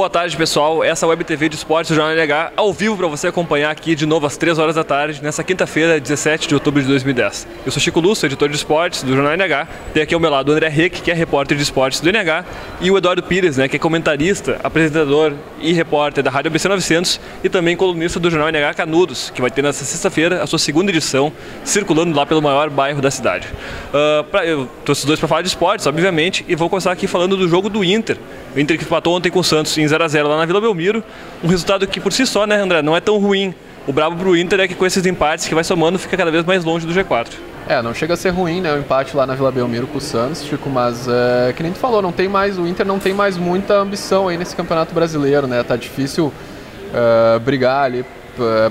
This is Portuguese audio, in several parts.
Boa tarde, pessoal. Essa Web TV de Esportes do Jornal NH, ao vivo para você acompanhar aqui de novo às 3 horas da tarde, nessa quinta-feira, 17 de outubro de 2010. Eu sou Chico Lúcio, editor de esportes do Jornal NH. Tem aqui ao meu lado o André Reck, que é repórter de esportes do NH, e o Eduardo Pires, que é comentarista, apresentador e repórter da Rádio ABC 900 e também colunista do Jornal NH Canudos, que vai ter nessa sexta-feira a sua segunda edição, circulando lá pelo maior bairro da cidade. Eu trouxe os dois para falar de esportes, obviamente, e vou começar aqui falando do jogo do Inter. O Inter que empatou ontem com o Santos em 0 a 0 lá na Vila Belmiro, um resultado que por si só, né, André, não é tão ruim. O brabo pro Inter é que com esses empates que vai somando fica cada vez mais longe do G4. Não chega a ser ruim, né, o empate lá na Vila Belmiro com o Santos, Chico, mas que nem tu falou, o Inter não tem mais muita ambição aí nesse Campeonato Brasileiro, né, tá difícil brigar ali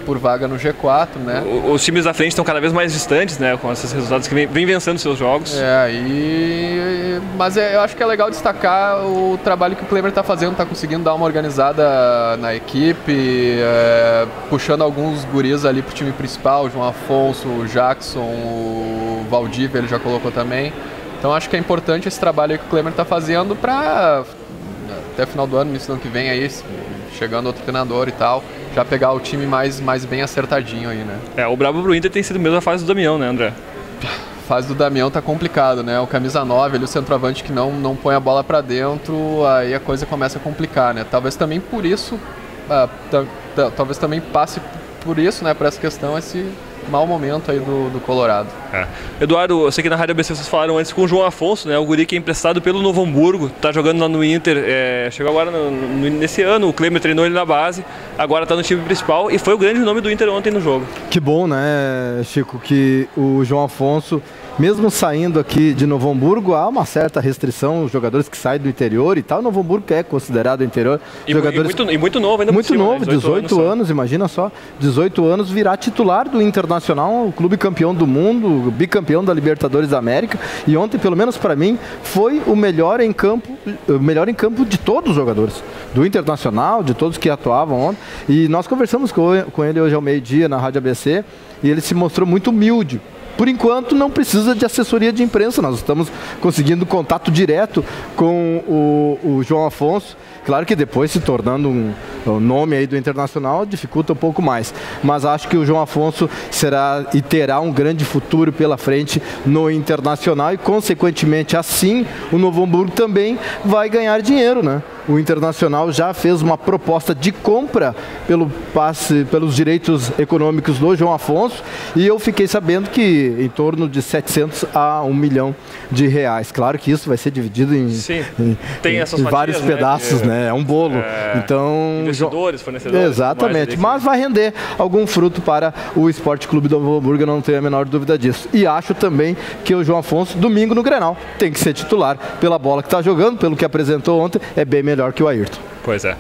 por vaga no G4, né. Os times da frente estão cada vez mais distantes, né, com esses resultados que vem vencendo seus jogos. Mas eu acho que é legal destacar o trabalho que o Klemer está fazendo, está conseguindo dar uma organizada na equipe, puxando alguns guris ali pro time principal, o João Afonso, o Jackson, o Valdívia, ele já colocou também. Então acho que é importante esse trabalho aí que o Klemer está fazendo para até final do ano, início do ano que vem aí, chegando outro treinador e tal, já pegar o time mais bem acertadinho aí, né? O brabo pro Inter tem sido mesmo a fase do Damião, né, André? A fase do Damião tá complicado, né? O camisa 9, ele, o centroavante que não põe a bola para dentro, aí a coisa começa a complicar, né? Talvez também por isso, talvez também passe por isso, né? Por essa questão, esse mau momento aí do Colorado. Eduardo, eu sei que na Rádio ABC vocês falaram antes com o João Afonso, né? O guri que é emprestado pelo Novo Hamburgo, tá jogando lá no Inter, chegou agora nesse ano, o Klemer treinou ele na base, agora tá no time principal e foi o grande nome do Inter ontem no jogo. Que bom, né, Chico, que o João Afonso, mesmo saindo aqui de Novo Hamburgo, há uma certa restrição, os jogadores que saem do interior e tal. Novo Hamburgo é considerado interior. E muito novo ainda. Muito novo, 18 anos, imagina só. 18 anos, virá titular do Internacional, o clube campeão do mundo, bicampeão da Libertadores da América. E ontem, pelo menos para mim, foi o melhor em campo de todos os jogadores. Do Internacional, de todos que atuavam ontem. E nós conversamos com ele hoje ao meio-dia na Rádio ABC e ele se mostrou muito humilde. Por enquanto não precisa de assessoria de imprensa, nós estamos conseguindo contato direto com o João Afonso. Claro que depois, se tornando um nome aí do Internacional, dificulta um pouco mais. Mas acho que o João Afonso será e terá um grande futuro pela frente no Internacional e, consequentemente, assim, o Novo Hamburgo também vai ganhar dinheiro, né? O Internacional já fez uma proposta de compra pelos direitos econômicos do João Afonso e eu fiquei sabendo que em torno de 700 a 1 milhão de reais. Claro que isso vai ser dividido em vários pedaços, né? É um bolo. Então, investidores, fornecedores. Exatamente. Mas vai render algum fruto para o Esporte Clube do Novo Hamburgo, eu não tenho a menor dúvida disso. E acho também que o João Afonso, domingo no Grenal, tem que ser titular pela bola que está jogando, pelo que apresentou ontem, é bem melhor que o Ayrton. Pois é.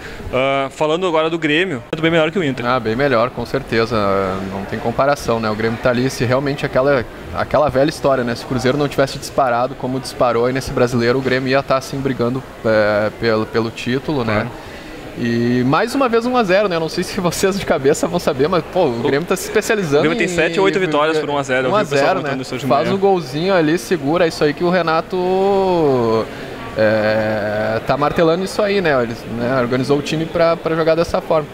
Falando agora do Grêmio, é bem melhor que o Inter. Bem melhor, com certeza. Não tem comparação, né? O Grêmio tá ali, se realmente aquela velha história, né? Se o Cruzeiro não tivesse disparado como disparou aí nesse Brasileiro, o Grêmio ia estar assim brigando pelo título, né? E mais uma vez 1 a 0, né? Eu não sei se vocês de cabeça vão saber, mas o Grêmio tá se especializando. O Grêmio tem 7 ou 8 vitórias por 1 a 0. 1 a 0, né? Faz um golzinho ali, segura isso aí que o Renato tá martelando isso aí, né? Ele organizou o time para jogar dessa forma.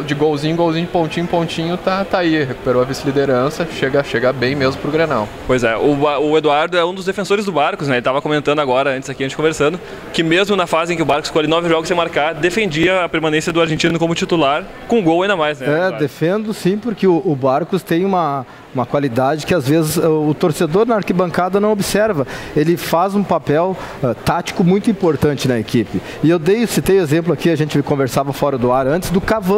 De golzinho, pontinho, tá aí. Recuperou a vice-liderança, chega bem mesmo pro Grenal. Pois é, o Eduardo é um dos defensores do Barcos, né? Ele estava comentando agora, antes aqui, a gente conversando, que mesmo na fase em que o Barcos escolhe 9 jogos sem marcar, defendia a permanência do argentino como titular, com gol ainda mais, né? Defendo sim, porque o Barcos tem uma qualidade que às vezes o torcedor na arquibancada não observa. Ele faz um papel tático muito importante na equipe. E eu citei exemplo aqui, a gente conversava fora do ar antes, do Cavani,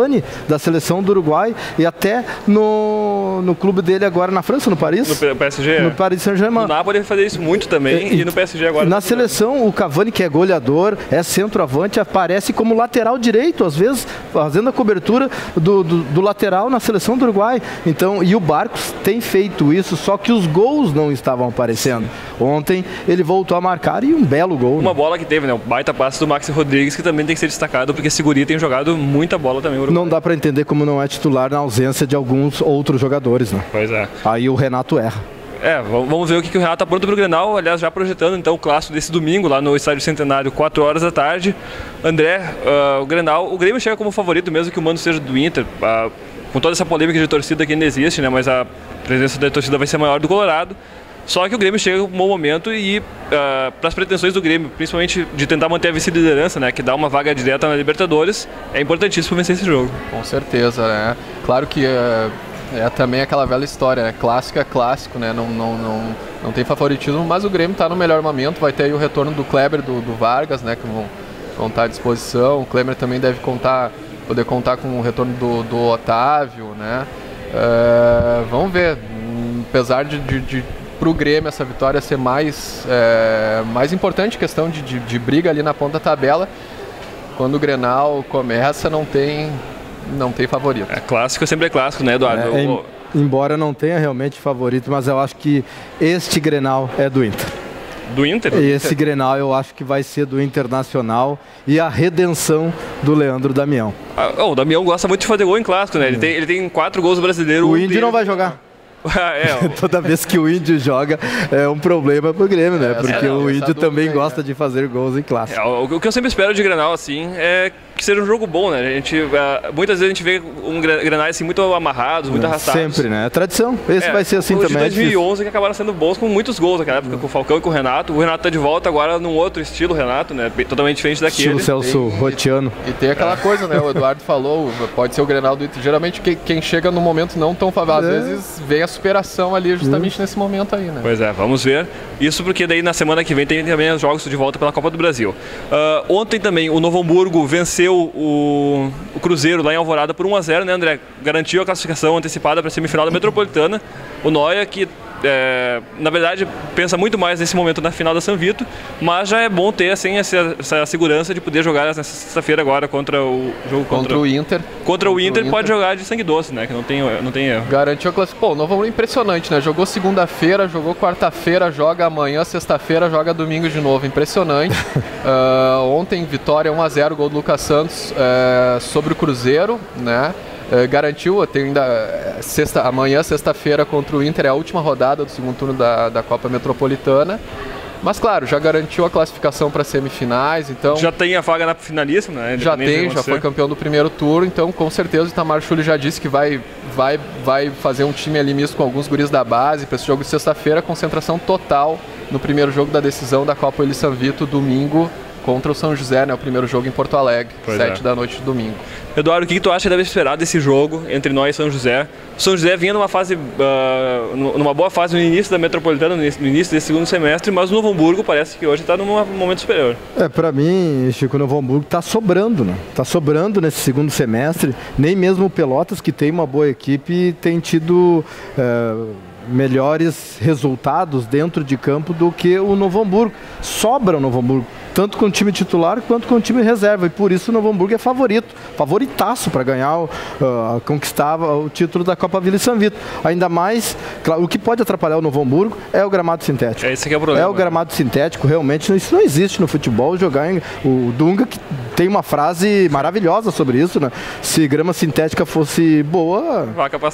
da seleção do Uruguai, e até no clube dele agora na França, no Paris. No PSG? No Paris Saint-Germain. No Napoli ele fazer isso muito também, e no PSG agora. Na seleção, o Cavani, que é goleador, é centroavante, aparece como lateral direito, às vezes, fazendo a cobertura do lateral na seleção do Uruguai. Então, e o Barcos tem feito isso, só que os gols não estavam aparecendo. Ontem ele voltou a marcar e um belo gol. Uma bola que teve, né? O baita passe do Maxi Rodrigues, que também tem que ser destacado, porque esse guri tem jogado muita bola também. Não dá para entender como não é titular na ausência de alguns outros jogadores, né? Pois é. Aí o Renato erra. Vamos ver o que o Renato está pronto para o Grenal, aliás, já projetando então o clássico desse domingo lá no Estádio Centenário, 4 horas da tarde. André, o Grenal, o Grêmio chega como favorito mesmo que o mando seja do Inter, com toda essa polêmica de torcida que ainda existe, né, mas a presença da torcida vai ser maior do Colorado. Só que o Grêmio chega em um bom momento e para as pretensões do Grêmio, principalmente de tentar manter a vice-liderança, né, que dá uma vaga direta na Libertadores, é importantíssimo vencer esse jogo. Com certeza, né? Claro que é também aquela velha história, né? Clássico é clássico, né? Não tem favoritismo, mas o Grêmio está no melhor momento. Vai ter aí o retorno do Kleber, do Vargas, né? Que vão estar à disposição. O Kleber também deve poder contar com o retorno do Otávio, né? Vamos ver. Apesar de para o Grêmio essa vitória ser mais importante, questão de briga ali na ponta da tabela, quando o Grenal começa não tem favorito. Clássico sempre é clássico, né, Eduardo? Embora não tenha realmente favorito, mas eu acho que este Grenal é do Inter. Do Inter? Esse Grenal eu acho que vai ser do Internacional e a redenção do Leandro Damião. O Damião gosta muito de fazer gol em clássico, né? Ele tem 4 gols brasileiros. O Índio não vai jogar. Toda vez que o Índio joga é um problema pro Grêmio, né? Porque o Índio também gosta de fazer gols em clássico. O que eu sempre espero de Grenal, assim, é que seja um jogo bom, né? Muitas vezes a gente vê Grenal assim, muito amarrados, muito arrastados. Sempre, né? É tradição. Esse vai ser assim também. De 2011 que acabaram sendo bons com muitos gols naquela época, com o Falcão e com o Renato. O Renato tá de volta agora num outro estilo, Renato, né? Totalmente diferente daquele. Estilo Celso Rotiano. E tem aquela coisa, né? O Eduardo falou, pode ser o Grenal do Inter. Geralmente quem chega num momento não tão favorável, às vezes vem a superação ali justamente nesse momento aí, né? Pois é, vamos ver. Isso porque daí na semana que vem tem também os jogos de volta pela Copa do Brasil. Ontem também o Novo Hamburgo venceu o Cruzeiro lá em Alvorada por 1-0, né, André? Garantiu a classificação antecipada para a semifinal da Metropolitana. O Noia, que na verdade pensa muito mais nesse momento na final da São Vito, mas já é bom ter assim, essa segurança de poder jogar nessa sexta-feira agora contra o Inter. Contra o Inter pode jogar de sangue doce, né? Que não tem erro. Garantiu a classificação. Pô, o Novo Hamburgo é impressionante, né? Jogou segunda-feira, jogou quarta-feira, joga amanhã, sexta-feira, joga domingo de novo. Impressionante. Ontem, vitória 1-0, gol do Lucas Santos sobre o Cruzeiro, né? Garantiu, tem ainda amanhã, sexta-feira, contra o Inter, é a última rodada do segundo turno da Copa Metropolitana. Mas claro, já garantiu a classificação para semifinais, então... Já tem a vaga na finalíssima, né? Já foi campeão do primeiro turno, então com certeza o Itamar Schulli já disse que vai fazer um time ali misto com alguns guris da base para esse jogo de sexta-feira, concentração total no primeiro jogo da decisão da Copa Elis San Vito, domingo, contra o São José, né? O primeiro jogo em Porto Alegre, 7 da noite de domingo. Eduardo, o que tu acha que deve esperar desse jogo entre nós e São José? O São José vinha numa fase, numa boa fase no início da Metropolitana, no início desse segundo semestre, mas o Novo Hamburgo parece que hoje está num momento superior. Para mim, Chico, o Novo Hamburgo está sobrando, né? Está sobrando nesse segundo semestre. Nem mesmo o Pelotas, que tem uma boa equipe, tem tido melhores resultados dentro de campo do que o Novo Hamburgo. Sobra o Novo Hamburgo, tanto com o time titular quanto com o time reserva, e por isso o Novo Hamburgo é favoritaço para ganhar, conquistar o título da Copa Vila São Vito. Ainda mais, claro, o que pode atrapalhar o Novo Hamburgo é o gramado sintético. Esse que é o problema. É o gramado sintético, realmente, isso não existe no futebol, o Dunga que tem uma frase maravilhosa sobre isso, né? Se grama sintética fosse boa,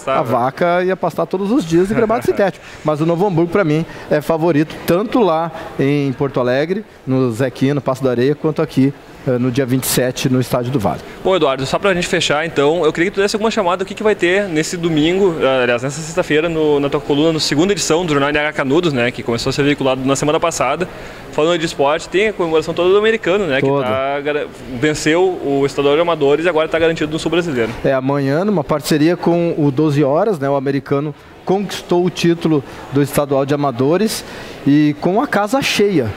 a vaca ia pastar todos os dias de gramado sintético. Mas o Novo Hamburgo, para mim, é favorito, tanto lá em Porto Alegre, no Zequinha, no Passo da Areia, quanto aqui no dia 27 no Estádio do Vale. Bom, Eduardo, só pra gente fechar, então, eu queria que tu desse alguma chamada do que vai ter nesse domingo, aliás, nessa sexta-feira, na tua coluna, na segunda edição do Jornal NH Canudos, né, que começou a ser veiculado na semana passada, falando de esporte. Tem a comemoração toda do americano, né, que venceu o estadual de amadores e agora está garantido no Sul Brasileiro. Amanhã, numa parceria com o 12 Horas, né, o americano conquistou o título do estadual de amadores e com a casa cheia.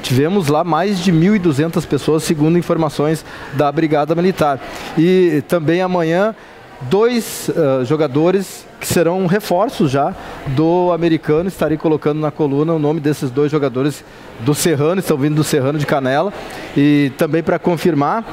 Tivemos lá mais de 1.200 pessoas, segundo informações da Brigada Militar. E também amanhã, 2 jogadores que serão reforços já do americano. Estarei colocando na coluna o nome desses 2 jogadores do Serrano, estão vindo do Serrano de Canela. E também para confirmar,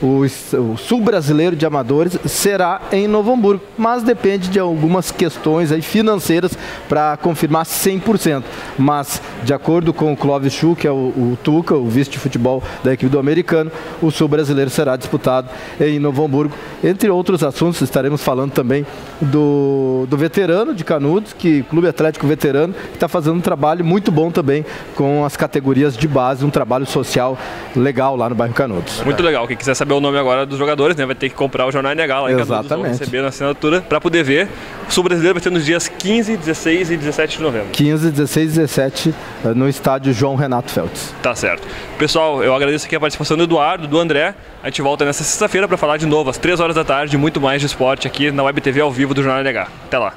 o Sul Brasileiro de Amadores será em Novo Hamburgo, mas depende de algumas questões aí financeiras para confirmar 100%. Mas, de acordo com o Clóvis Chu, que é o Tuca, o vice de futebol da equipe do americano, o Sul Brasileiro será disputado em Novo Hamburgo. Entre outros assuntos, estaremos falando também do veterano de Canudos, que Clube Atlético Veterano, que está fazendo um trabalho muito bom também com as categorias de base, um trabalho social legal lá no bairro Canudos. Muito legal. Quem quiser saber o nome agora dos jogadores, né, vai ter que comprar o Jornal NH lá em Canudos, vão receber na assinatura para poder ver. O Sul Brasileiro vai ter nos dias 15, 16 e 17 de novembro. 15, 16 e 17 no estádio João Renato Feltz. Tá certo. Pessoal, eu agradeço aqui a participação do Eduardo, do André. A gente volta nessa sexta-feira para falar de novo às 3 horas da tarde, muito mais de esporte aqui na Web TV ao vivo do Jornal NH. Até lá.